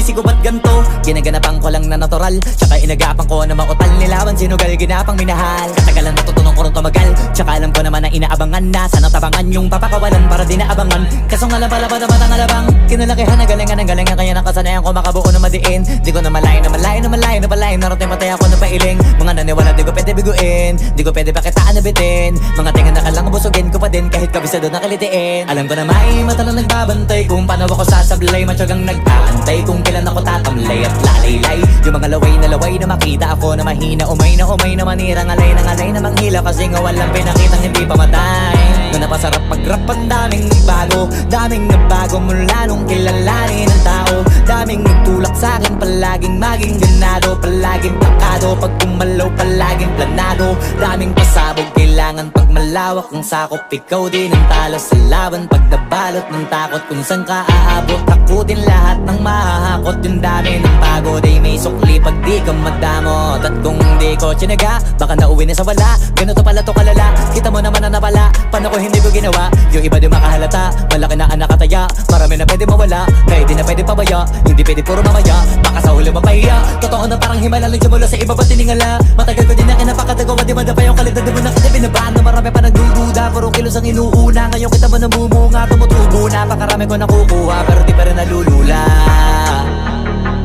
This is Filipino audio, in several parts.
sinisisi ko ba't ganto? Ginaganapan ko lang na natural, tsaka inagapan ko na mautal nilawan. Sinugal ginapang minahal, katagalan natutunan ko rin tumagal. Tsaka alam ko naman na inaabangan na sana tabangan yung papakawalan para di naabangan. Kaso nga lang pala ba naman ang alabang kinalakihan na galingan kaya nakasanayan ko makabuo na madiin. Di ko na malayo narating patay ako na pailing. Mga naniwala di ko pwede biguin, di ko pwede pakitaan na bitin. Mga tingan na kalang busugin ko pa din kahit kabisado na kalitiin. Alam ko na may mata lang nagbabantay kung paano ako sasablay. Matyagang nag-aantay kung kailan ako tatamlay at lalaylay. Yung mga laway na makita ako na mahina. Umay na manira, ngalay na manghila. Kasi nga walang pinakitang hindi pamatay. Na napasarap pag-rap ang daming nagbago mula nung kilalanin ang tao. Daming nagtulak sa'kin, palaging maging ganado, palaging takado, pag kumalaw palaging planado. Daming pasabog, kailangan pag malawak ang sakop. Ikaw din ang talo sa laban pag nabalot ng takot. Kung saan ka aabot, takutin lahat ng mahahakot. Yung dami ng pagod ay may sukli pag di ka madamot. At kung di ko tsinaga, baka nauwi na sa wala. Ganito pala to kalala, kita mo naman na napala. Paano ko hindi ko ginawa, yung iba di makahalata. Malaki na anak kataya, marami na pwede mawala. Kaya di na pwede pabaya, hindi pwede puro mamaya. Baka sa huli mapahiya, totoo na parang himala lang mula sa iba ba tiningala. Matagal ko din na kinapakatagawa, di madapa yung kalidad. Di mo na kasi binabaan na marami pa nagdududa. Puro kilos ang inuuna, ngayon kita mo namumunga. Tumutubo na, pakarami ko nakukuha, pero di pa rin nalulula.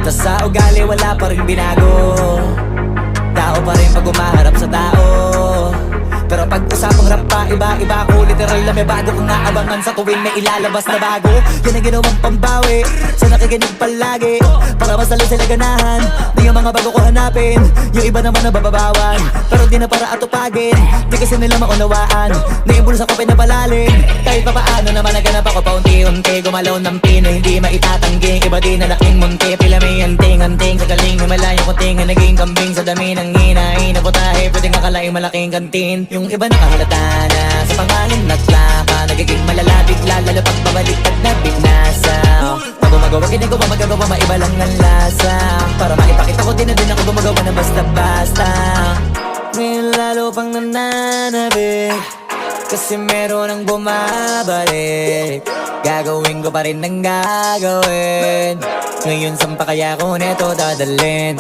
Tas sa ugali wala pa rin binago, tao pa rin pag umaharap sa tao. Pero pag usapang rap pa, iba ako. Literal na may bago kong naabangan sa tuwing may ilalabas na bago. Yan ang ginawang pambawi sa nakikinig palagi, para mas lalo sila ganahan na yung mga bago ko hanapin. Yung iba naman nababawan, pero di na para atupagin. Di kasi nila maunawaan na yung bulsa ko pinapalalim. Kahit pa paano naman naganap ako paunti-unti. Gumalaw ng pino, hindi maitatanggi. Iba di na laking munti, pila may anting-anting. Sa galing himalayo kunting na naging kambing. Sa dami ng hinahin na putahe, pwedeng akalaing malaking kantin. Yung iba nakahalata na sa pangalan naglaka, nagiging malala bigla, lalo pag pabaliktad na binasa. Pag gumagawa, ginagawa, magagawa, maiba lang ang lasa. Para maipakita ko din na din ako gumagawa na basta-basta. Ngayon lalo pang nananabik, kasi meron ang bumabalik. Gagawin ko pa rin ang gagawin. Ngayon saan pa kaya ko neto dadalhin?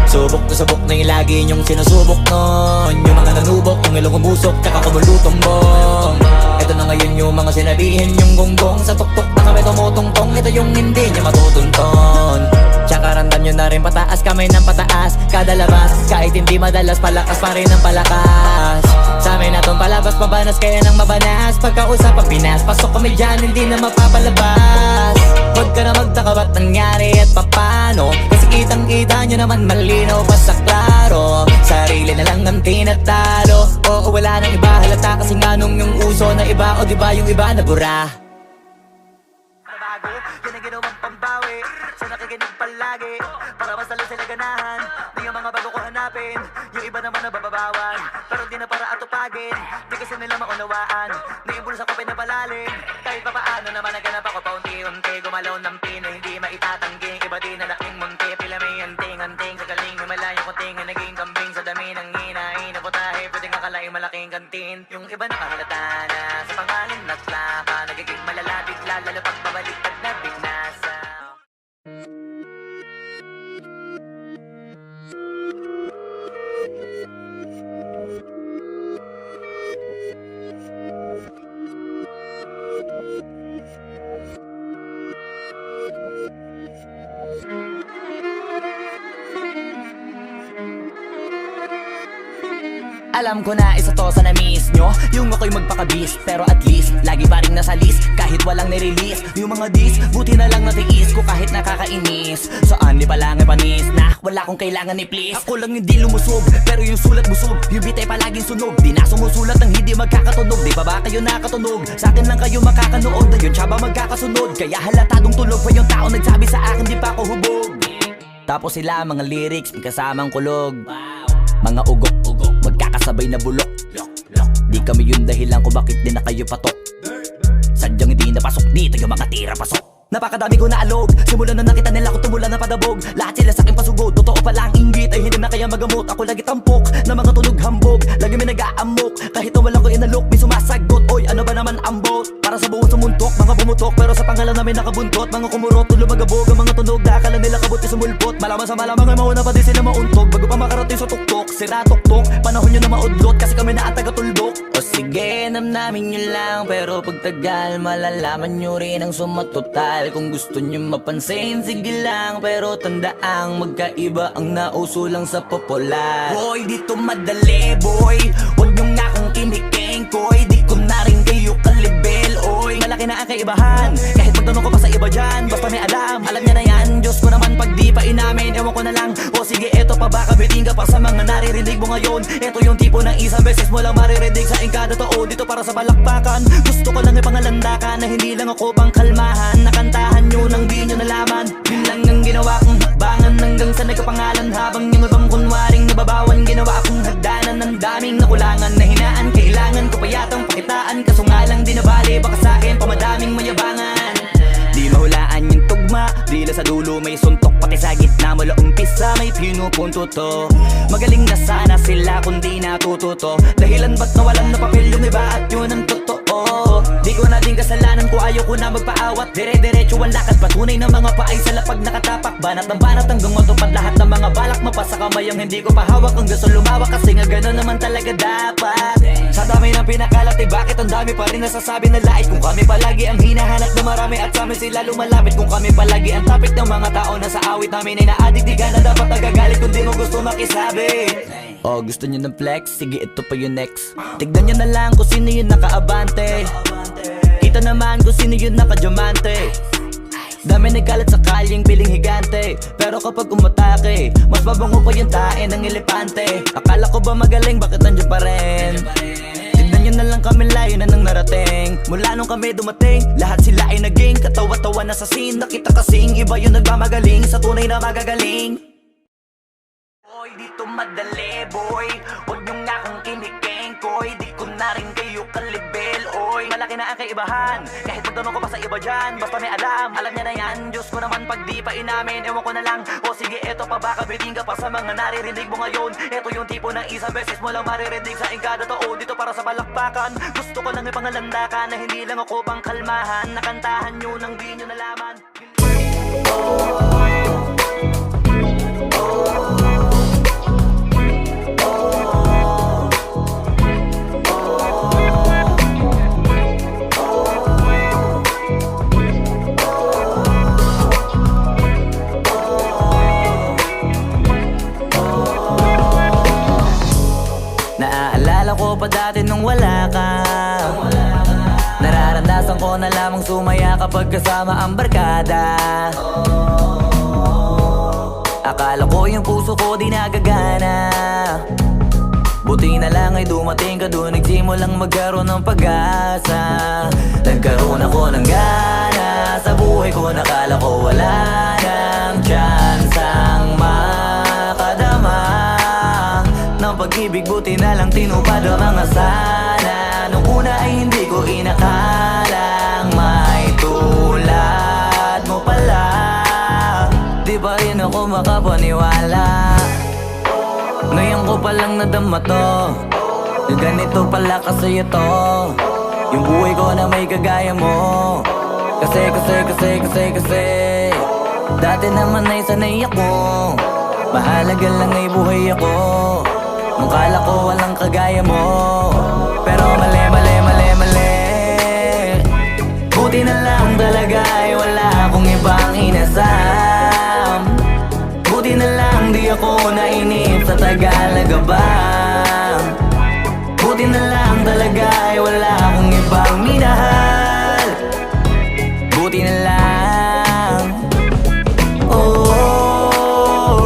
Subok na yung lagi niyong sinusubok nun. Yung mga nanubok, yung ilong umusok, tsaka kumulutong bong. Ito na ngayon yung mga sinabihin yung gonggong. Sa tuktok na kami tumutungtong, ito yung hindi niya matutunton. Tsaka randam nyo na rin pataas, kamay ng pataas kada labas. Kahit hindi madalas, palakas pa rin ang palakas. Sa amin na tong palabas, pabanas kaya nang mabanas. Pagkausap ang Pinas, pasok kami dyan, hindi na mapapalabas. Huwag ka na magtaka ba't nangyari at papano, kasi kitang-kita nyo naman malinaw pa sa klaro. Sarili na lang ang tinatalo, oo wala nang iba halata. Kasi nga nung yung uso na iba, o diba yung iba na bura. Nabago, yan ang ginawang pambawi sa nakikinig palagi, para mas lalo sila ganahan na yung mga bago ko hanapin. Yung iba naman nababawan, pero di na para atupagin. Di kasi nila maunawaan na yung bulsa ko pinapalalim. Kahit pa paano naman naganap ako paunti-unti. Gumalaw ng pino, hindi maitatanggi. Iba di na laking munti, pila may anting-anting. Sa galing himalayo kunting na naging kambing. Sa dami ng hinahin na putahe, pwedeng akalaing malaking kantin. Yung iba nakahalata na sa pangalan naglaka, nagiging malala bigla, lalo pag pabaliktad na binasa. Alam ko na isa to sa na-miss nyo, yung ako'y magpakabis, pero at least lagi pa rin nasa list, kahit walang nirelease. Yung mga dis, buti na lang natiis ko kahit nakakainis. Saan ni palang panis na wala kong kailangan ni please. Ako lang hindi lumusob, pero yung sulat busog. Yung bitay palaging sunog, di na sumusulat ng hindi magkakatunog. Di ba ba kayo nakatunog? Sa akin lang kayo makakanood, ayun siya ba magkakasunod? Kaya halatadong tulog pa yung tao nagsabi sa akin di pa ako hubog. Tapos sila mga lyrics, may kasamang kulog. Mga ugok-ugok, magkakasabay na bulok. Di kami yung dahilan kung bakit di na kayo patok. Sadyang hindi napasok dito yung mga tira pasok. Napakadami ko na alog, simulan na nakita nila ko tumula na padabog. Lahat sila sa'kin pasugod, totoo pala ang inggit ay hindi na kaya magamot. Ako lagi tampok, na mga tunog hambog. Lagi may nag-aamok, kahit na wala ko inalok, may sumasagot. Oy, ano ba naman ang boat? Para para sa buong sumuntok. Mga bumutok pero sa pangalan namin nakabuntot. Mga kumurot, lumagabog ang mga tunog na akala nila kabuti sumulpot. Malaman sa malamang ay mauna pa din sila mauntog bago pa makarating sa tuktok. Sira tuktok, panahon nyo na maudlot kasi kami na at taga-tuldok. O sige, namnamin nyo lang, pero pagtagal malalaman nyo rin ang sumatotal. Kung gusto nyo mapansin, sige lang, pero tandaang magkaiba ang nauso lang sa popular. Boy, dito madali, boy, huwag nyo nga akong kinikengkoy. Di ko na rin kayo kalibel, oy. Malaki na ang kaibahan, kahit magtanong ko pa sa iba dyan. Basta may alam niya na yan. Diyos ko naman pag di pa inamin, ewan ko na lang. O sige, eto pa ba, kabiting ka pa sa mga naririnig mo ngayon. Eto yung tipo ng isang beses mo lang maririnig sa kada tao. Dito para sa balakbakan, gusto ko lang ipangalandakan na hindi lang ako pang kalmahan. Nakantahan nyo nang di nyo nalaman. Yun lang ang ginawa kong hakbangan hanggang sa nagkapangalan. Habang yung ibang kunwaring nababawan, ginawa akong hagdanan ng daming nakulangan na hinaan. Kailangan ko pa yatang pakitaan, kaso nga lang di nabali. Baka sa'kin pamadaming mayabangan. Di mahulaan yung tugma, dila sa dulo may suntok. Pati sa gitna mula umpisa may pinupunto to. Magaling na sana sila kung di natututo. Dahilan ba't nawalan na papel yung iba at yun ang totoo. Di ko na din kasalanan ko, ayaw ko na magpaawat. Dire-diretso ang lakad, patunay ng mga paay sa lapag nakatapak. Banat ng banat hanggang matupad lahat ng mga balak. Mapasa kamay ang hindi ko pahawak kung gusto lumawak. Kasi nga gano'n naman talaga dapat. Sa dami ng pinakalat, bakit ang dami pa rin nasasabi na lait. Kung kami palagi ang hinahanap na marami at sa amin sila lumalapit. Kung kami palagi ang topic ng mga tao na sa awit namin ay na-addict. Di ka na dapat nagagalit kung di mo gusto makisabi. Oh, gusto nyo ng flex? Sige, ito pa yung next. Tignan nyo na lang kung sino yung nakaabante. Kita naman kung sino yung nakadiamante. Dami nagkalat sa kalyeng piling higante. Pero kapag umatake, mas babango pa yung tae ng elepante. Akala ko ba magaling, bakit nandiyan pa rin? Tignan nyo na lang kami, layo na nang narating. Mula nung kami dumating, lahat sila ay naging katawa-tawa na sa scene. Nakita kasing iba yung nagmamagaling sa tunay na magagaling. Boy, dito madali, boy, huwag nyo nga akong kinikengkoy. Di ko na rin kayo kalibel, oy. Malaki na ang kaibahan, kahit magtanong ko pa sa iba dyan. Basta may alam niya na yan. Diyos ko naman pag di pa inamin, ewan ko na lang. O sige, eto pa ba, kabiting ka pa sa mga naririnig mo ngayon. Eto yung tipo ng isang beses mo lang maririnig sa kada tao. Dito para sa balakbakan, gusto ko lang ipangalandakan na hindi lang ako pang kalmahan. Nakantahan nyo nang di nyo nalaman. Naaalala ko pa dati nung wala ka. Nararandasan ko na lamang sumaya kapag kasama ang barkada. Akala ko yung puso ko di nagagana. Buti na lang ay dumating ka doon, nagsimulang magkaroon ng pag-asa. Nagkaroon ako ng gana sa buhay ko, nakala ko wala nang chance ang makadama ng pag-ibig. Buti na lang tinupad ang mga sana. Nung una ay hindi ko inakalang may tulad mo pala. Di pa rin ako makapaniwala. Ngayon ko palang nadama to, na ganito pala kasi ito yung buhay ko na may kagaya mo. Kasi dati naman ay sanay ako, mahalaga lang ay buhay ako. Nung kala ko walang kagaya mo, pero mali. Buti na lang talaga ay wala akong ibang inasam. Buti na lang di ako nainip sa Tagalaga bang. Buti na lang talaga ay wala akong ibang minahal. Buti na lang. Oh,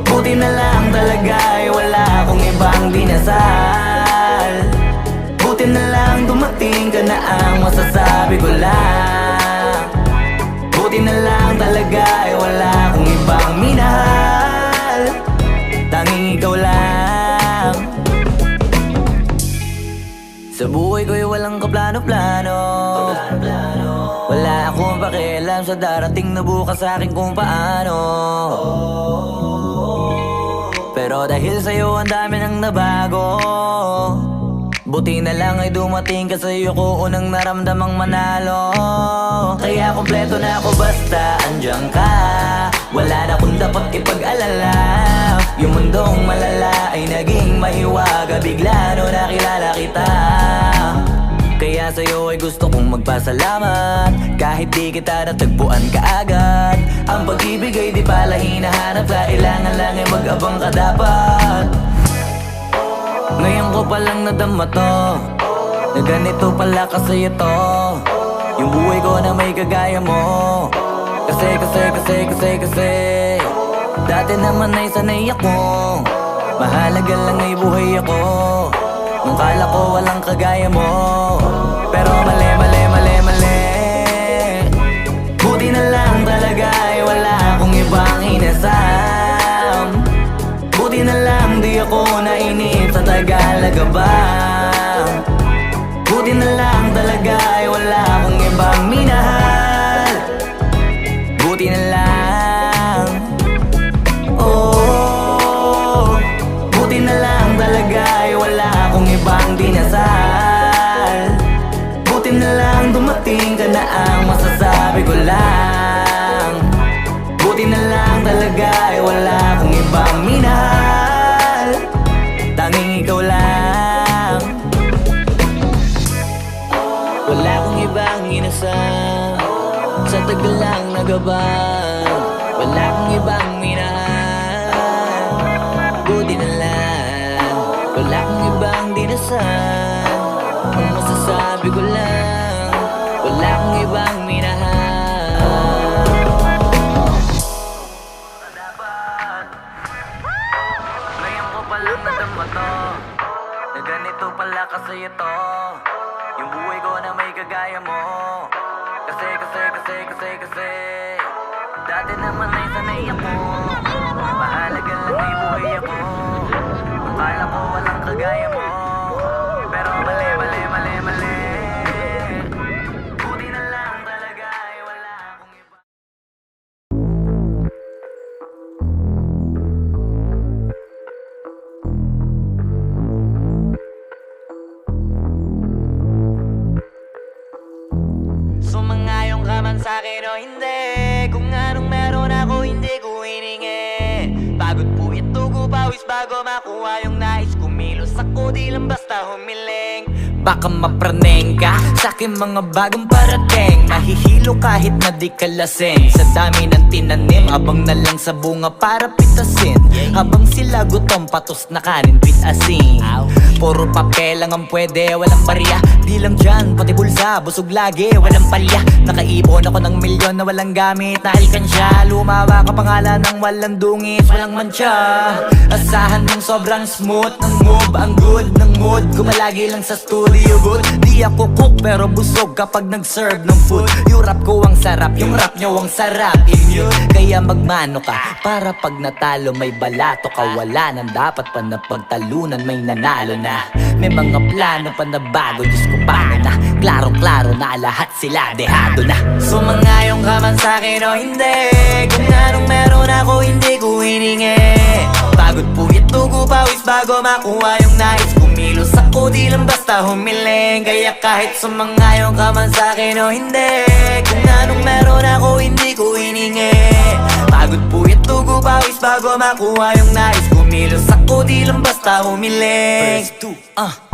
buti na lang talaga ay wala akong ibang dinasal. Buti na lang dumating ka na ang masasabi ko lang. Buti na lang talaga ay wala akong ibang minahal. Tanging ikaw lang. Sa buhay ko'y walang kaplano-plano. Wala akong pakialam sa darating na bukas sa akin kung paano. Pero dahil sa'yo ang dami nang nabago. Buti na lang ay dumating ka sa'yo ko unang naramdamang manalo. Kaya kompleto na ako basta andyan ka. Wala na kung dapat ipag-alala. Yung mundong malala ay naging mahiwaga bigla no nakilala kita. Kaya sa'yo ay gusto kong magpasalamat. Kahit di kita natagpuan kaagad. Ang pag-ibig ay di pala hinahanap. Kailangan lang ay mag-abang ka dapat. Ngayon ko palang nadama to, na ganito pala kasi ito. Yung buhay ko na may kagaya mo. Kasi dati naman ay sanay ako. Mahalaga lang ay buhay ako. Nung kala ko walang kagaya mo. Pero mali. Buti na lang talaga ay wala akong ibang inasam. Buti na lang di ako nainip sa Tagalaga ba. Buti na lang talaga ay wala akong ibang minahal. Buti na lang. Oh, buti na lang talaga ay wala akong ibang dinasal. Buti na lang dumating ka na ang masasabi ko lang. Buti na lang talaga ay wala akong ibang minahal. Tanging ikaw lang. Wala akong ibang inasam. Sa tagal lang nagabang. Wala akong ibang minahal. Buti na lang. Wala akong ibang dinasal. Ang masasabi ko lang, wala akong ibang minahal. Ngayon ko palang nadama to, na ganito pala kasi ito. Yung buhay ko na may kagaya mo. Kasi dati naman ay sanay ako. Mahalaga lang ay buhay ako. Akala ko walang kagaya mo. Pero mali. Buti na lang talaga ay wala akong iba. Sumangayong ka man sa'kin o hindi. Kung anong meron ako hindi ko hiningi. Pagod po ito ko pawis bago makuha yung nais. Kumilos ako di lang basta humiling. Baka mapraneng ka sa'kin mga bagong parating. Mahihilo kahit na di ka lasing. Sa dami ng tinanim habang na lang sa bunga para pitasin. Habang sila gutom patos na kanin pitasin. Puro papel lang ang pwede, walang barya. Di lang dyan, pati bulsa, busog lagi, walang palya. Nakaipon ako ng milyon na walang gamit na alkansya. Lumawa ka pangalan ng walang dungis, walang mancha. Asahan mong sobrang smooth ng move. Ang good ng mood, gumalagi lang sa studio booth. Di ako cook pero busog kapag nag-serve ng food. Yung rap ko ang sarap, yung rap nyo ang sarap. Immune, kaya magmano ka para pag natalo may balato ka. Wala nang dapat pa na pagtalunan, may nanalo na. May mga plano pa na bago, Diyos ko paano na. Klarong-klaro na lahat sila dehado na. Sumangayong ka man sa'kin o hindi. Kung anong meron ako hindi ko hiningi. Pagod po ito ko pawis bago makuha yung nais. Kumilos ako di lang basta humiling. Kaya kahit sumangayong ka man sa'kin o hindi. Kung anong meron ako hindi ko hiningi. Pagod po ito ko pawis bago makuha yung nais. Kumilos ako di lang basta humiling.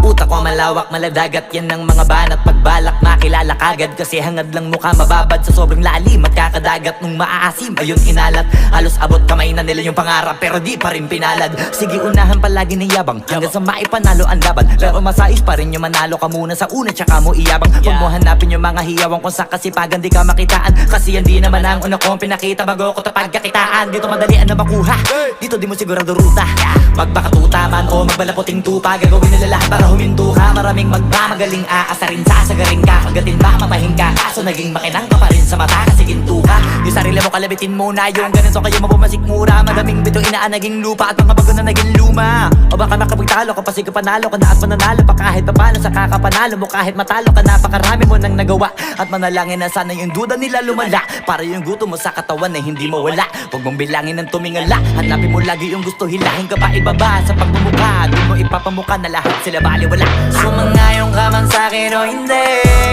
Utak ko malawak, maladagat yan ng mga banat. Pagbalak makilala kagad kasi hangad lang mukha mababad. Sa sobrang lalim at kakadagat nung maaasim ayun inalat. Halos abot kamay na nila yung pangarap pero di pa rin pinalad. Sige unahan palagi ng yabang hanggang sa maipanalo ang laban. Pero masais pa rin yung manalo ka muna sa una tsaka mo iyabang. Huwag mo hanapin yung mga hiyawang kung sa kasipagan di ka makitaan. Kasi yan di naman ang una kong pinakita bago ko tapagkakitaan. Dito madalian na makuha, dito di mo sigurado ruta. Magbakatuta man o magbalaputing tupa. Gagawin nila lahat para huminto ka. Maraming magmamagaling aasarin sasagaring ka. Kagatin ba mamahing ka kaso naging makinang ka pa rin sa mata kasi ginto ka. Yung sarili mo kalabitin muna yung ganito kayo mapumasik mura. Madaming bito inaan naging lupa at mga bago na naging luma. O baka makapagtalo ka pa sige panalo ka na at mananalo pa kahit papano sa kakapanalo mo. Kahit matalo ka napakarami mo nang nagawa. At manalangin na sana yung duda nila lumala para yung gutom mo sa katawan na hindi mo wala. Huwag mong bilangin ng tumingala. Hanapin mo lagi yung gusto hilahin ka pa ibaba sa pagmumukha. Doon mo ipapamuka na lahat sila baliw wala. Sumangayon ka man sa'kin o hindi,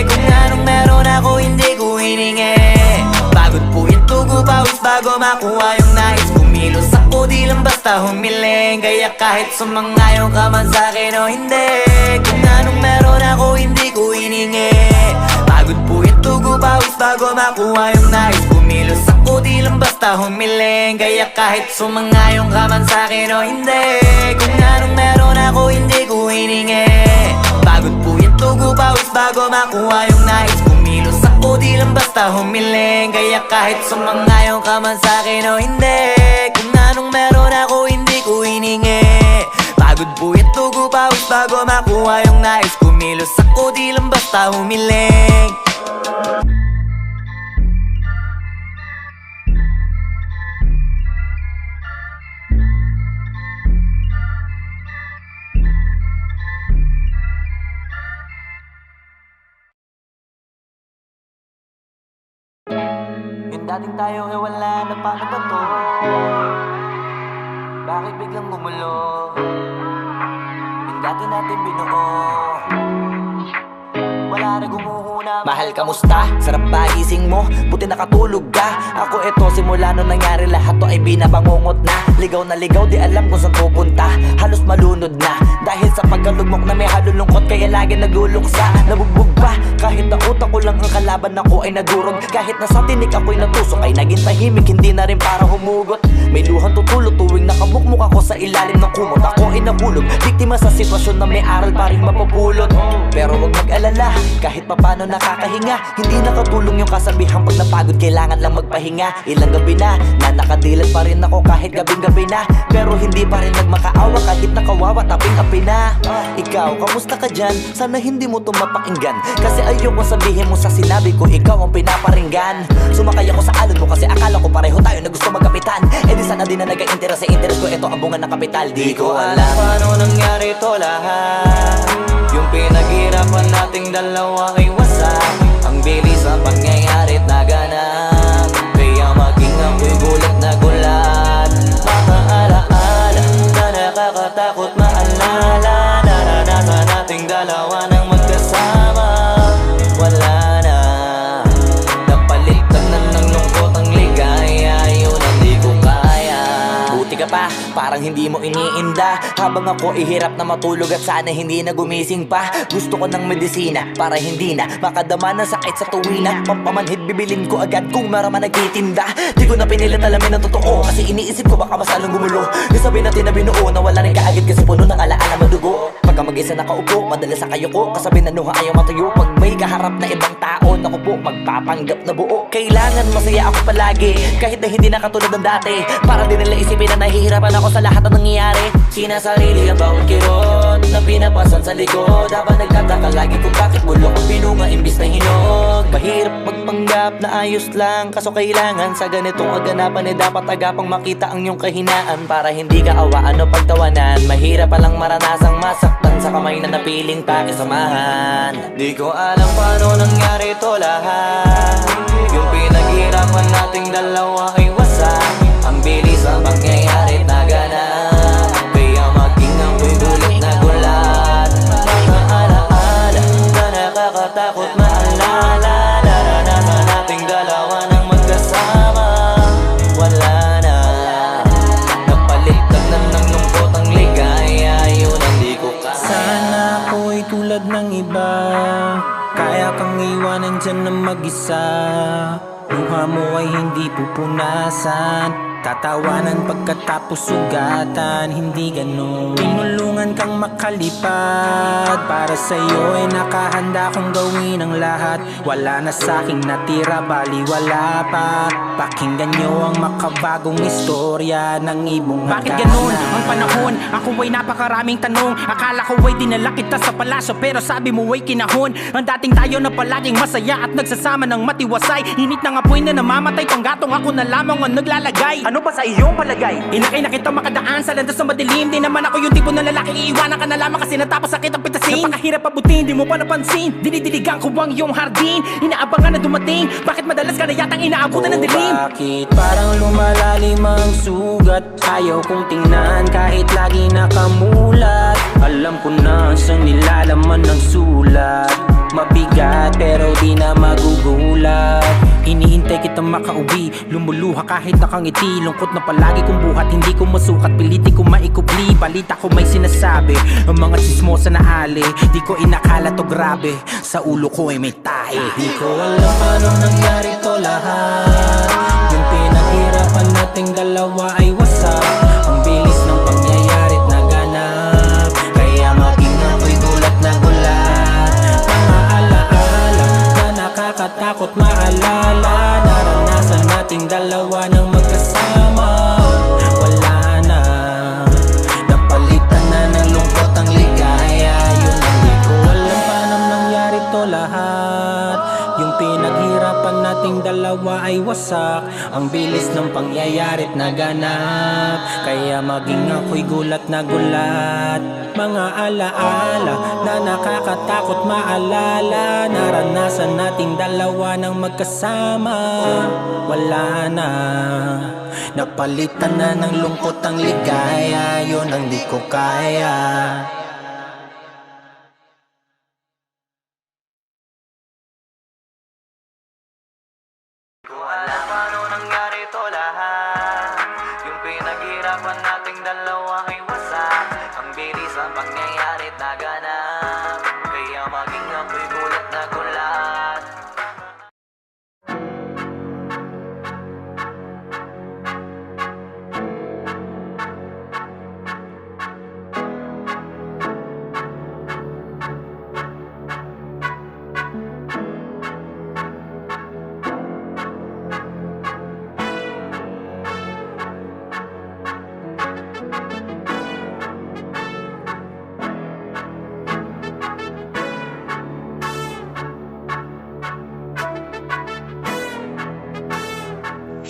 kung anong meron ako hindi ko hiningi. Pagod po itugo pawis bago makuha yung nais. Kumilos ako di lang basta humiling. Kaya kahit sumangayon ka man sa'kin o hindi, kung anong meron ako hindi ko hiningi. Pagod po itugo pawis bago makuha yung nais. Kumilos ako di lang basta humiling. Kaya kahit sumangayon ka man sa'kin o hindi, kung anong meron ako hindi ko hiningi. Pagod po itugo pawis bago makuha yung nais. Kumilos ako di lang basta humiling. Kaya kahit sumangayon ka man sa'kin o hindi, kung anong meron ako hindi ko hiningi. Pagod po itugo pawis bago makuha yung nais. Kumilos ako di lang basta humiling. Yung dating tayo ay wala na, paano ba to? Bakit biglang gumulo? Yung dati natin binuo, wala na gumuhuna. Mahal, kamusta? Sarap ba gising mo? Buti nakatulog ka. Ako eto, simula nung nangyari lahat to ay binabangungot na. Ligaw na ligaw, di alam kung saan pupunta. Halos malunod na dahil sa pagkalugmok na may halulungkot. Kaya lagi nagluluksa, nabugbog pa. Kahit na utak ko lang ang kalaban, ako ay nagurog. Kahit nasa tinik ako'y natusok, ay naging tahimik, hindi na rin para humugot. May luhang tutulog tuwing nakabukmuk ako sa ilalim ng kumot. Ako ay nahulog, biktima sa sitwasyon na may aral pa rin mapupulot. Pero wag mag-alala, kahit papano nakakahinga. Hindi nakatulong yung kasabihan, pag napagod kailangan lang magpahinga. Ilang gabi na nakadilat pa rin ako kahit gabing-gabi na. Pero hindi pa rin nagmakaawa kahit nakawawa, taping-api na. Ikaw, kamusta ka dyan? Sana hindi mo to mapakinggan, kasi ayoko sabihin mo sa sinabi ko ikaw ang pinaparinggan. Sumakay ako sa alon mo kasi akala ko pareho tayo na gusto magkapitan. Eh di sana di na nag-interest sa interest ko, ito ang bunga ng kapital. Di ko alam paano nangyari to lahat. Yung pinaghirapan nating dalawa ay wasak. Ang bilis ang pangyayarit na ganap, kaya maging ako'y gulat na gulat. Mga alaala na nakakatakot maalala. Naranasan nating dalawa ng magkasama. Wala na, napalitan na ng lungkot ang ligaya. Yun ang di ko kaya. Buti ka pa, parang hindi mo iniinda. Habang ako ihirap na matulog at sana hindi na gumising pa. Gusto ko ng medisina para hindi na makadama ng sakit sa tuwina. Pampamanhid bibilin ko agad kung maraman nagtitinda. Di ko na pinilit alamin ang totoo, kasi iniisip ko baka masalong gumulo. Isabi natin na binuo na wala rin kaagad kasi puno ng alaala madugo. Pagka mag-isa nakaupo, madalas sa kayo ko. Kasabi na nuha ayaw matuyo. Pag may kaharap na ibang tao, naku po, magpapanggap na buo. Kailangan masaya ako palagi, kahit na hindi na katulad ng dati. Para din nila isipin na nahihirapan ako sa lahat ng nangyayari. Sinasarili ang bawat kirot na pinapasan sa likod. Habang nagtataka lagi kung bakit bulok ang pinunga imbis na hinog. Mahirap magpanggap na ayos lang, kaso kailangan sa ganitong aganapan dapat agapang makita ang iyong kahinaan. Para hindi ka awaan o pagtawanan. Mahirap palang maranasang masaktan sa kamay na napiling pakisamahan. Di ko alam paano nangyari to lahat. Yung pinaghirapan nating dalawa ay wasak. Ang bilis ang pangyayari na ganap, kaya maging ako'y gulat na gulat. Mga alaala na nakakatakot maalala. Naranasan nating dalawa ng magkasama. Wala na, napalitan na ng lungkot ang ligaya. Yun ang di ko kaya. Sana ako'y tulad ng iba, kaya kang iwanan dyan na mag-isa. Luha mo ay hindi pupunasan, tatawanan pagkatapos sugatan. Hindi ganun, tinulungan kang makalipad. Para sa'yo ay nakahanda kong gawin ang lahat. Wala na sa'king natira, bali wala pa. Pakinggan nyo ang makabagong istorya ng ibong hagana. Bakit ganun ang panahon? Ako ay napakaraming tanong. Akala ko ay dinala kita sa palasyo, pero sabi mo ay kinahon. Ang dating tayo na palaging masaya at nagsasama ng matiwasay. Init ng apoy na namamatay, panggatong ako na lamang ang naglalagay. Ano ba sa iyong palagay? Inakay na kita makadaan sa landas na madilim. Di naman ako yung tipo ng lalaking iiwanan ka na lamang kasi natapos sakit ang pitasin. Napakahirap abutin, di mo pa napansin. Dinidiligan ko ang iyong hardin. Inaabangan na dumating. Bakit madalas ka na yatang inaabutan ng dilim? Bakit parang lumalalim ang sugat? Ayaw kong tingnan kahit lagi nakamulat. Alam ko na saan nilalaman ng sulat. Mabigat pero di na magugulat. Inihintay kitang makauwi, lumuluha kahit nakangiti. Lungkot na palagi kong buhat, hindi ko masukat. Piliti ko maikubli, balita ko may sinasabi. Ang mga chismosa na ali, di ko inakala to grabe. Sa ulo ko ay may tahi. Di ko alam paano nangyari to lahat. Yung pinaghirapan nating dalawa ay wasak. Ang bilis ng pangyayari't naganap. Kaya maging ako'y gulat na gulat. Mga alaala na nakakatakot maalala. Naranasan nating dalawa ng magkasama. Wala na, napalitan na ng lungkot ang ligaya. Yun ang di ko alam paano nangyari to lahat. Yung pinaghirapan nating dalawa ay wasak. Ang bilis ng pangyayari't naganap. Kaya maging ako'y gulat na gulat. Mga alaala na nakakatakot maalala. Naranasan nating dalawa ng magkasama. Wala na, napalitan na ng lungkot ang ligaya. Yun ang di ko kaya. Ko alam paano nangyari to lahat. Yung pinaghirapan nating dalawa ay wasak. Ang bilis ang pangyayarit naganap. Kaya maging ako'y gulat na gulat.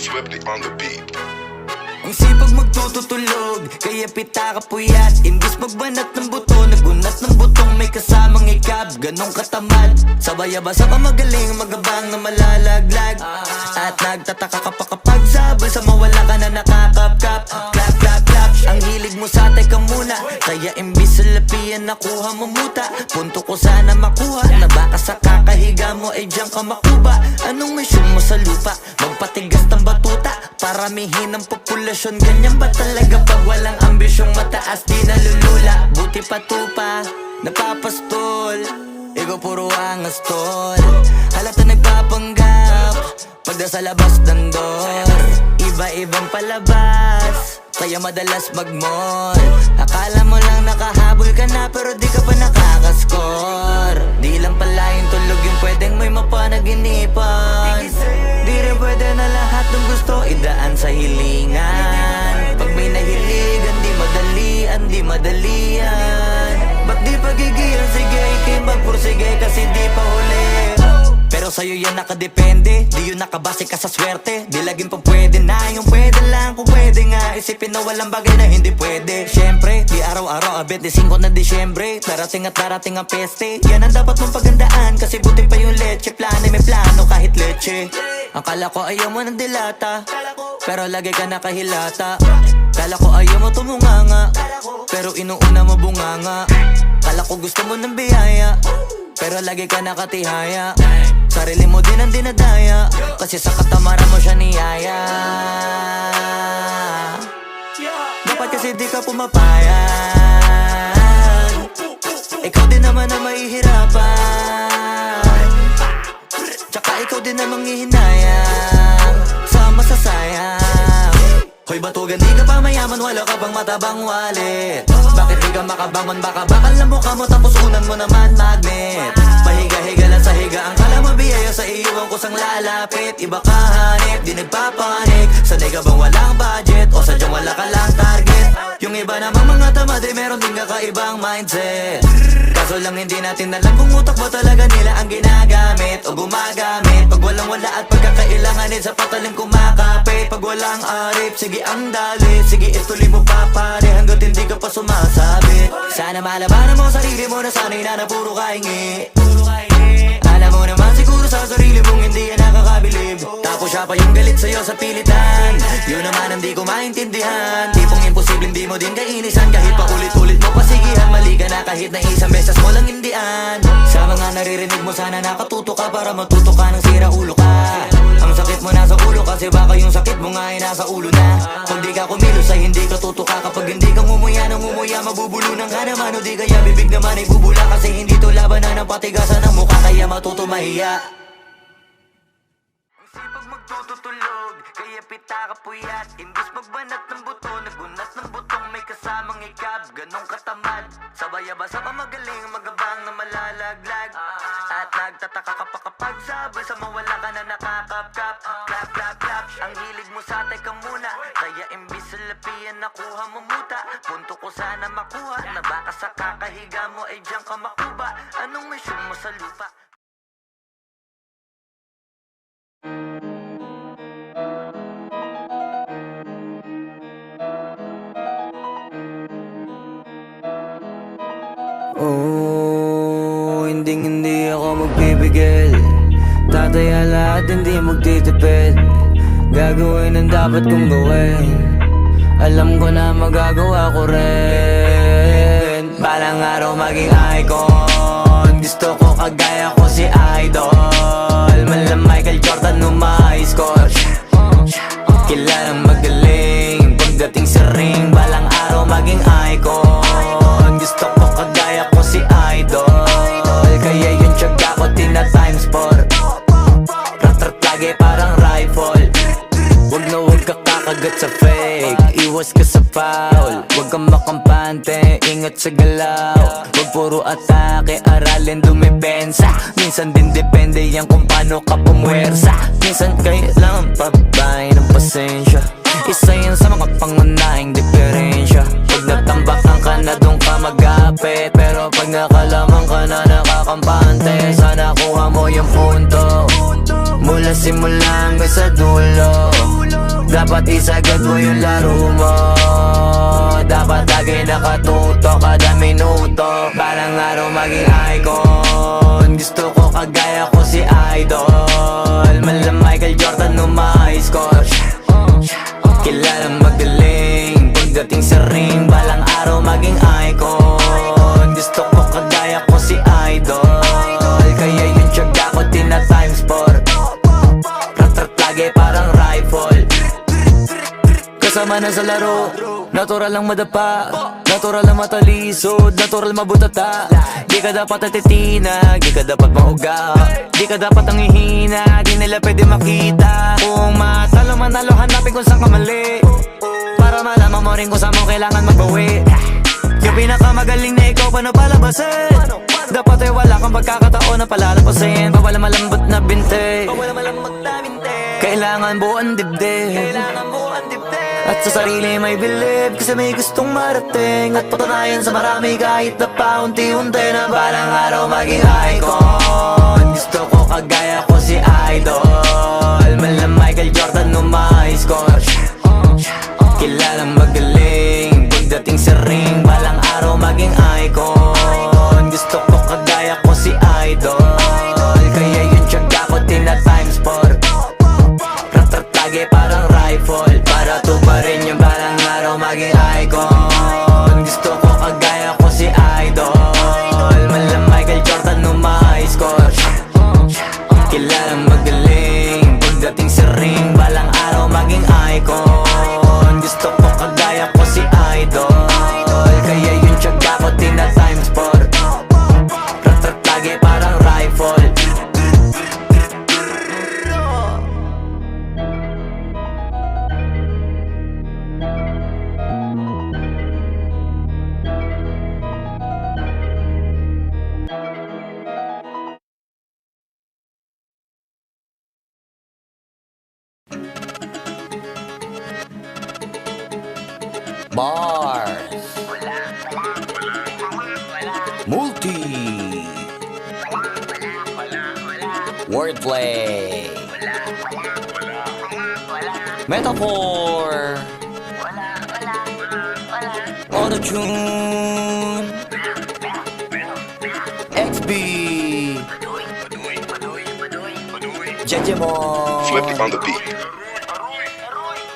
Swiftly on the beat. Ang sipag magtututulog, kaya pita ka puyat. Imbis magbanat ng buto, nagunat ng butong may kasamang ikab. Ganong katamad, sabay-abasa pa magaling, magabang na malalaglag. At nagtataka ka pa kapag sabay sa mawala ka na nakakapkap. Clap, clap, clap, ang hilig mo sa teka muna. Kaya imbis sa lapian nakuha mo muta. Punto ko sana makuha, na baka sa kakahiga mo ay diyan ka makuba. Anong mission mo sa lupa? Magpatigas ng batuta, paramihin ang populasyon. Ganyan ba talaga pag walang ambisyong mataas? Di nalulula, buti patupa, napapastol. Ikaw puro angas tol. Halata nagpapanggap pag nasa labas ng door. Iba-ibang palabas, kaya madalas mag-mall. Akala mo lang nakahabol ka na, pero di ka pa nakakascore. Di lang pala yung tulog yung pwedeng may mapanaginipan. Di rin pwede na lahat ng gusto idaan sa hilingan. Pag may nahiligan, di madalian, di madalian. Ba't di pagigil? Sige, ikay magpursige kasi di pa huli. Pero sa'yo yan nakadepende, di yun nakabase ka sa swerte. Di laging pag pwede na, yung pwede lang kung pwede nga. Isipin na walang bagay na hindi pwede. Siyempre, di araw-araw, 25 na Disyembre. Darating at darating ang peste. Yan ang dapat mong pagandaan, kasi buti pa yung leche. Plano may plano kahit leche. Akala ko ayaw mo ng dilata, pero lagi ka nakahilata. Kala ko ayaw mo tumunganga, pero inuuna mo bunganga. Kala ko gusto mo ng biyaya, pero lagi ka nakatihaya. Sarili mo din ang dinadaya, kasi sa katamaran mo siya niyaya. Dapat kasi di ka pumapayag. Ikaw din naman ang mahihirapan, tsaka ikaw din ang manghihinayang sa masasayang. Hoy batugan, di ka pa mayaman, wala ka pang matabang wallet. Bakit di ka makabangon, baka bakal na mukha mo tapos unan mo naman magnet. Pahiga-higa lang sa higaan, kala mo biyaya sa iyo ang kusang lalapit. Iba ka hanip, di nagpapanik. Sanay ka bang walang budget o sadyang wala ka lang target? Yung iba namang mga tamad, meron din kakaibang mindset. Kaso Kaso lang hindi natin alam kung utak ba talaga nila ang ginagamit o gumagamit. Pag walang wala at pagkakailanganin sa patalim kumakapit. Pag walang arip, sige ang dali, sige ituloy mo pa pare hanggat hindi ka pa sumasabit. Sana malabanan mo sarili mo na sanay na puro kahingi. Alam mo naman siguro sa sarili mong hindi yan nakakabilib. Tapos siya pa yung galit sa'yo sa pilitan. Yun naman ang di ko maintindihan. Tipong imposibleng di mo din kainisan. Kahit pa ulit-ulit mo pasigihan, mali ka na kahit na isang beses mo lang hindian. Sa mga naririnig mo sana nakatuto ka para matuto ka ng sira ulo ka. Ang sakit mo nasa ulo kasi baka yung sakit mo nga ay nasa ulo na. Kung di ka kumilos ay hindi ka tutuka. Kapag hindi ka ngumuya ng ngumuya, mabubulunan ka naman. O di kaya bibig naman ay bubula kasi hindi to labanan ng patigasan ng mukha. Kaya matuto mahiya. Ang sipag magtututulog, kaya pita ka puyat. Imbis magbanat ng buto, nagunat ng butong may kasamang ikab. Ganong katamad, sabay-abasa pa magaling, magabang na malalaglag. At nagtataka ka pa kapag sabay sa mawala ka na nakakapkap. Clap, clap, clap, ang hilig mo sa teka muna. Kaya imbis sa lapian nakuha mo muta. Punto ko sana makuha, na baka sa kakahiga mo ay diyan ka makuba. Anong mission mo sa lupa? Oh, hindi ako magpipigil. Tataya lahat, hindi magtitipid. Gagawin ang dapat kong gawin. Alam ko na magagawa ko rin. Balang araw maging icon. Gusto ko kagaya ko si Idol. Mala Michael Jordan score. Kilalang magaling pagdating sa ring. Balang araw maging icon. Gusto ko kagaya ko si Idol. Kaya yung tiyaga ko tina-times 4. Rat-rat lagi parang rifle. Wag na wag ka kakagat sa fake. Iwas ka sa foul. Wag kang makampante, ingat sa galaw. Wag puro atake, aralin dumipensa. Minsan din depende yan kung paano ka pumwersa. Minsan kailangan pabay ng pasensya. Isa yan sa mga pangunahing diferensya. Pag natambakan ka na doon ka magapit. Pero pag nakalaman ka na nakakampante, sana kuha mo yung punto. Mula simula hanggang sa dulo. Dapat isagad mo yung laro mo. Dapat lagi nakatuto kada minuto. Balang araw maging icon. Gusto ko kagaya ko si Idol. Mala Michael Jordan score. Kilalang magaling pagdating sa ring. Balang araw maging icon. Gusto ko kagaya ko si Idol. Kaya yung tiyaga ko tina-times 4. Rat-rat lagi parang rifle. Kasama na sa laro, natural lang madapa, natural lang matalisod, natural mabutata. Di ka dapat atitina, di ka dapat mauga, di ka dapat ang ihina, di nila pwede makita. Kung matalo manalo, hanapin kung saan ka mali, para malaman mo rin kung saan mo kailangan magbawi. Yung pinakamagaling na ikaw, paano palabasin? Dapat ay wala kang pagkakataon na palalapasin. Bawala malambot na binte, kailangan buuan dibdib. At sa sarili may bilib, kasi may gustong marating. At patunayan sa marami kahit na paunti-unti na balang araw maging icon. Gusto ko kagaya ko si Idol. Mala Michael Jordan score. Kilalang magaling pagdating sa ring. Balang araw maging icon. Gusto ko kagaya ko si Idol. Kaya yung tiyaga ko tina-times 4. Rat-rat lagi parang rifle. Para tuparin yung balang araw maging icon. Gusto ko kagaya ko si Idol. Mala Michael Jordan score. Kilalang magaling pagdating sa ring. Balang araw maging icon. Gusto ko kagaya ko si Idol. Kaya yung tiyaga ko tina-times 4. Rat-rat lagi parang rifle. Bars Multi Wordplay. Metaphor. Auto-tune. XB. Jejemon. Flip it on the beat.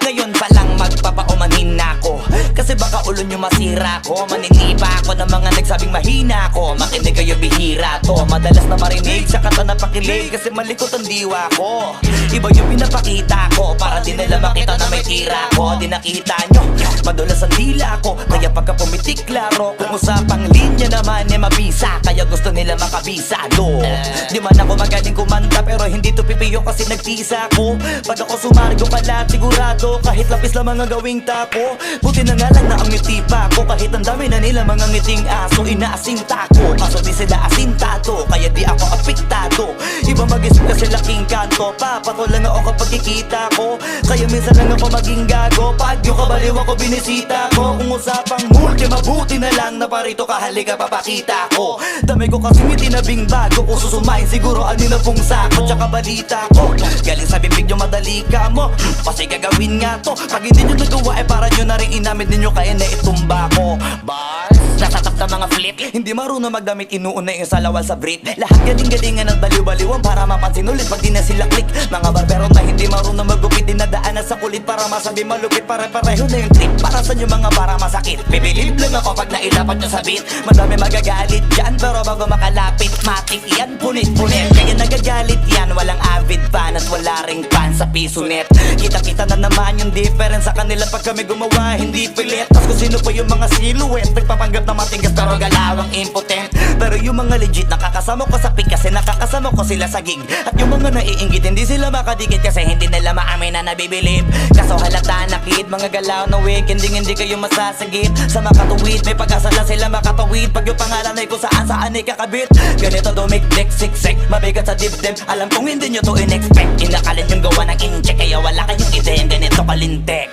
Ngayon pa lang magpapaumanhin na ako, kasi baka ulo nyo masira ko. Maninipa ako ng mga nagsabing mahina ko. Makinig kayo, bihira to. Madalas na marinig sa kata na pakilig, kasi malikot ang diwa ko. Iba yung pinapakita ko, para di nila makita na may tira ko. Di nakita nyo, madulas ang dila ko, kaya pagka pumitik klaro. Kung usapang linya naman eh mabisa, kaya gusto nila makabisado. Di man ako magaling kumanta, pero hindi to pipiyo kasi nagtisa ko. Pag ako sumargo kalat, sigurado kahit lapis lang mga gawing tapo. Buti na nga lang na ang ngitipa ko, kahit ang dami na nila mga ngiting aso. Inaasinta ko, kaso di sila asintado, kaya di ako apektado. Iba mag-isip kasi laking kanto, papato lang ako kapag kikita ko. Kaya minsan lang ako maging gago, pag yung kabaliw ako binisita ko. Kung usapang multi, mabuti na lang na parito ka, halika papakita ko. Dami ko kasi tinabing bago, kung susumain siguro ano na pong sako. Tsaka balita ko, galing sa bibig nyo madali ka mo, kasi gagawin nga to. Pag hindi nyo nagawa eh para nyo na rin inamit ninyo, kaya na itumba ko. Bars, nasatap na mga flip, hindi marunong magdamit, inuuna yung salawal sa brief. Lahat galing-galingan ng baliw-baliwan para mapansin ulit pag di na sila click. Mga barbero na hindi marunong magupit, dinadaanan sa kulit para masabi malupit. Pare-pareho na yung trip, para sa nyo mga para masakit. Bibilib lang ako pag nailapat nyo sa beat. Madami magagalit dyan, pero bago makalapit matik yan, punit-punit. Kaya nagagalit yan, walang avid fan at wala ring fan sa piso net. Kita-kita na naman yung difference sa kanila pag kami gumawa, hindi pilit. Tas kung sino pa yung mga silhouette, nagpapanggap na matigas pero galawang impotent. Pero yung mga legit nakakasama ko sa pick, kasi nakakasama ko sila sa gig. At yung mga naiinggit, hindi sila makadikit, kasi hindi nila maamin na nabibilib. Kaso halata na kid, mga galaw na wig, hindi kayo masasagip. Sa makatuwid, may pag-asa na sila makatawid. Pag yung pangalan ay kung saan ay kakabit. Ganito dumikdik, siksik, mabigat sa dibdib. Alam kong hindi nyo to in-expect. Inakalit yung gawa ng incheck, kaya wala kayong ideyang ganito kalintek.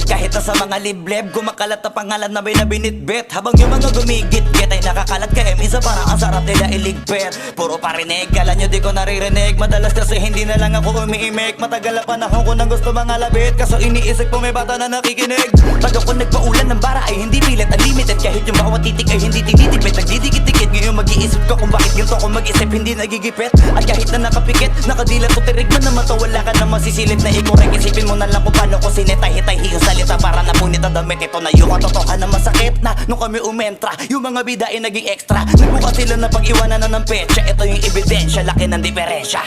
Kahit na sa mga libleb, kumakalat na pangalan na may nabinitbit. Habang yung mga gumigit-git ay nakakalat, kaya minsan parang ang sarap nila iligpit. Puro parinig, kala nyo di ko naririnig. Madalas kasi hindi na lang ako umiimik. Matagal na panahon ko nang gusto mga labit, kaso iniisip ko may bata na nakikinig. Pag ako nagpaulan ng bara ay hindi pilit, unlimited. Kahit yung bawat titik ay hindi tinitipid, nagdidikit-dikit. Ngayon mag-iisip ko kung bakit ganito ako mag-isip, hindi nagigipit. At kahit na nakapikit, nakadilat ko tirig man na mata, wala ka na masisilip na ikorek. Isipin mo na lang kung paano ko sinetay-hitay yung salita para napunit ang damit. Ito na yung katotohan na masakit na nung kami umentra, yung mga bida ay naging extra. Nagbukas sila na pag-iwanan na ng petsa. Ito yung ebidensya, laki ng diferensya.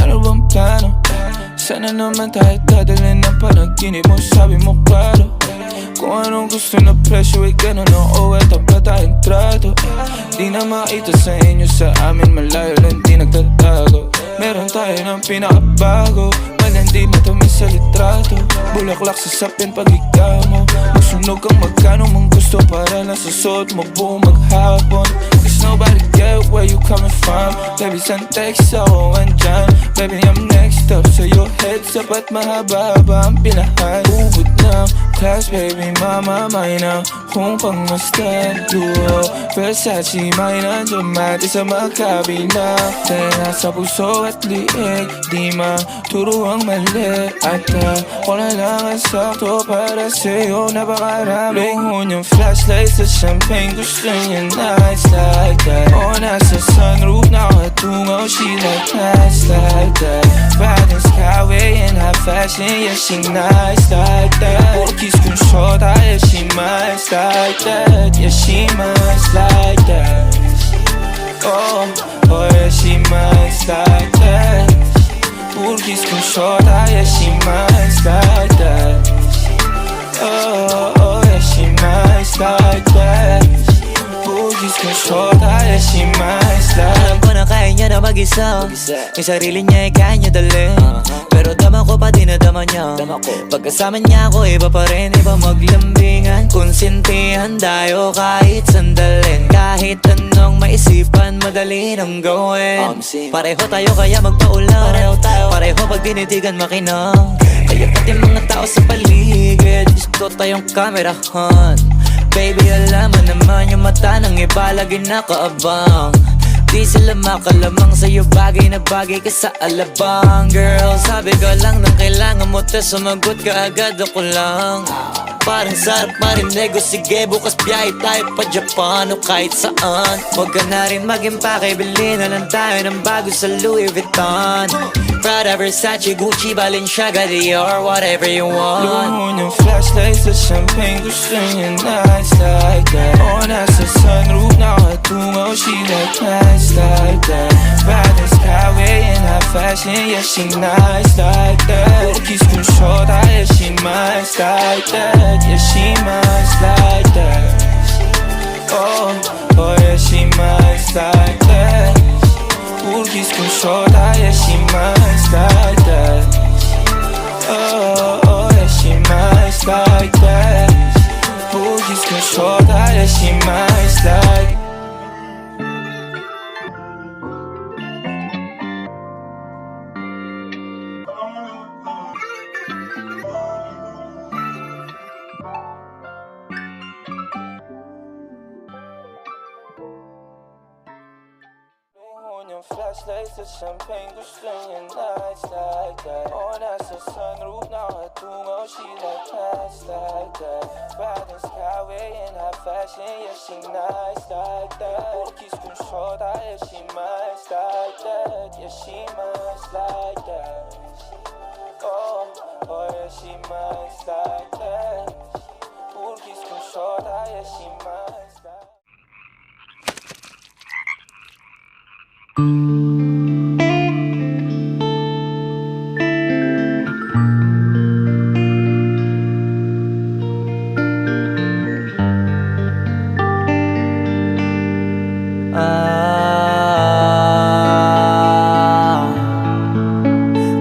Ano bang plano? Sana naman tayo dadalhin ng panaginip mo, sabi mo klaro. Kung anong gusto na presyo ay ganun, oo, eto pa tayong trato. Di na makita sa inyo, sa amin malayo lang di nagtatago. Meron tayo ng pinakabago, malandi matamis sa litrato. Bulaklak sa sapin pag ikaw mo, magsunog kang magkano mong gusto para lang sa suot mo buong maghapon. Cause nobody get where you coming from. Baby, send text ako andyan. Baby, I'm next up sa your heads up at mahaba-haba ang pinahan. Ubod ng class, baby, mama, may na kung pangmastan. Duo, Versace, may nandiyan mati sa makabila. Tena sa puso at liig, di maturo ang mali. At ako na lang ang sakto para sa'yo, napakarami. Lungon yung flashlight sa champagne, gusto niya nights like that. O nasa sunroof, nakatungaw, she like nights like that. Riding skyway in high fashion, yeah, she nice like that. Puro kiss kong shota, yeah, she nice like that. Yeah, she nice like that. Oh, oh, yeah, she nice like that. Puro kiss kong shota, yeah, she nice like that. Oh, oh, yeah, she nice like that. Puro kiss kong shota, yeah, she nice like that. Alam ko na na kaya niya na mag-isa. Yung sarili niya ay kaya niya dalhin, pero dama ko pa dinadama niya. Pagkasama niya ako iba pa rin, iba maglambingan. Konsintihan tayo kahit sandalin, kahit anong maisipan madali nang gawin. Pareho tayo kaya magpaulan, pareho pag dinitigan makinang. Kaya pati mga tao sa paligid gusto tayong kamerahan. Baby, alam mo naman yung mata ng iba lagi nakaabang. Di sila makalamang sa'yo, bagay na bagay ka sa alabang. Girl, sabi ko lang nang kailangan mo, tas sumagot ka agad, ako lang. Parang sarap marinig o sige, bukas biyahe tayo pa Japan o kahit saan. Huwag ka na rin mag-impake, bilhin na lang tayo ng bago sa Louis Vuitton, Prada, Versace, Gucci, Balenciaga, Dior, whatever you want. Lumo ng flashlights at champagne, gusto niya nights like that. Oh, nasa sunroof, nakatungaw, she like nights like that. Riding skyway in high fashion, yeah, she nice like that. Kiss kong short, yeah, she nice like that. Yeah, she nice like that. Oh, oh, yeah, she nice like that. Kiss kong short, yeah, she nice like that. Oh, oh, yeah, she nice like that. Kiss kong short, yeah, she nice like. Flashlights at champagne, gusto niya nights like that. Oh, nasa sunroof, nakatungaw, she like nights like that. Riding skyway in high fashion, yeah, she nice like that. Kiss kong short, yeah, she nice like that. Yeah, she nice like that. Oh, oh, yeah, she nice like that. Kiss kong short, yeah, she nice like that.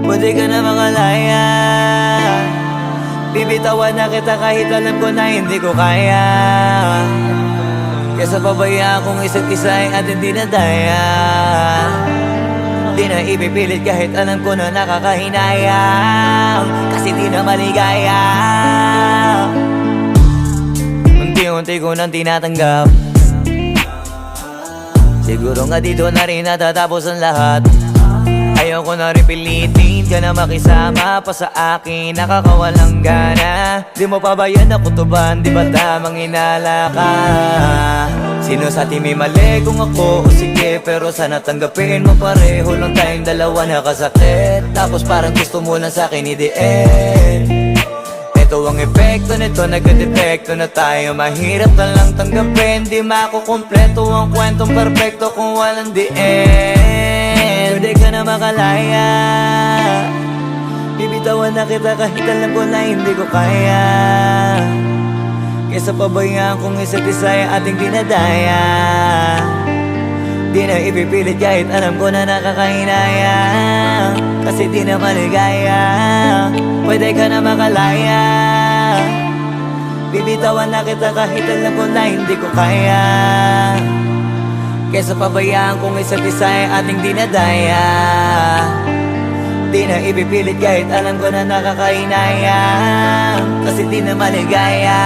Pwede ka na mangalaya, bibitawan na kita kahit alam ko na hindi ko kaya. Kesa pabayaan kong isa't isa ay ating dinadaya. Di na ipipilit kahit alam ko na nakakahinayang, kasi di na maligaya. Unti-unti ko nang tinatanggap, siguro nga dito na rin natatapos ang lahat. Ayoko na rin pilitin ka na makisama pa sa akin, nakakawalang gana. Di mo pa ba yan nakutuban, di ba tamang inala ka? Sino sa atin may mali kung ako o sige, pero sana tanggapin mo pareho lang tayong dalawa nakasakit. Tapos parang gusto mo lang sa akin i-end. Ito ang epekto nito, nagka-depekto na tayo. Mahirap na lang tanggapin, di makukumpleto ang kwentong perfecto kung walang the end. Pwede ka na makalaya, bibitawan na kita kahit alam ko na hindi ko kaya. Kesa pabayaan kung isa't isa ay ating dinadaya. Di na ipipilit kahit alam ko na nakakahinaya, kasi di na maligaya. Pwede ka na makalaya, bibitawan na kita kahit alam ko na hindi ko kaya. Kesa pabayaan kung isa't isa ay ating dinadaya. Di na ipipilit kahit alam ko na nakakahinaya, kasi di na maligaya.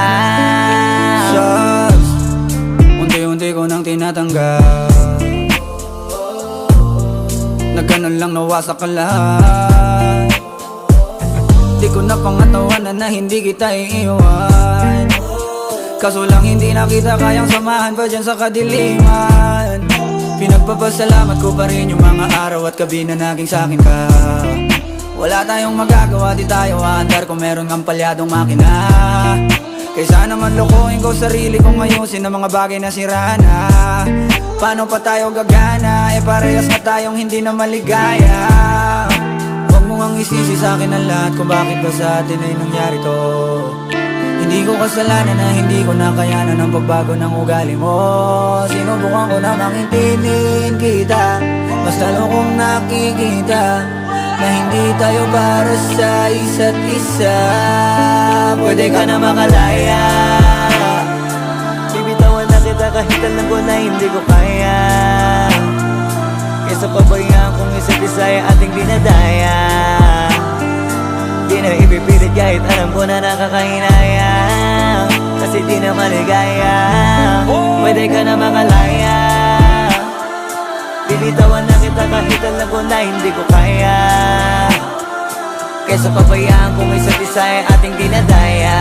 Shucks, unti-unti ko nang tinatanggap, na ganun lang nawasak ka lahat. Di ko na pangatawanan na hindi kita iiwan, kaso lang hindi na kita kayang samahan pa dyan sa kadiliman. Pinagpapasalamat ko pa rin yung mga araw at gabi na naging sa'kin ka. Wala tayong magagawa, di tayo aandar kung meron ng palyadong makina. Kaysa naman lokohin ko sarili kong ayusin ang mga bagay na sira na. Paano pa tayo gagana, parehas na tayong hindi na maligaya. Huwag mo ngang isisi sa'kin ang lahat kung bakit ba sa atin ay nangyari to. Hindi ko kasalanan na hindi ko nakayanan ang pagbago ng ugali mo. Sinubukan ko namang intindihin kita, mas lalo kong nakikita na hindi tayo para sa isa't isa. Pwede ka na makalaya, bibitawan na kita kahit alam ko na hindi ko kaya. Kesa pabayaan kung isa't isa ay ating dinadaya. Di na ipipilit kahit alam ko na nakakahinayang, kasi di na maligaya. Pwede ka na makalaya, bibitawan na kita kahit alam ko na hindi ko kaya. Kesa pabayaan kung isa't isa ay ating dinadaya.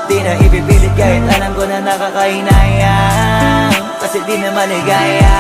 Di na ipipilit kahit alam ko na nakakahinayang, kasi di na maligaya.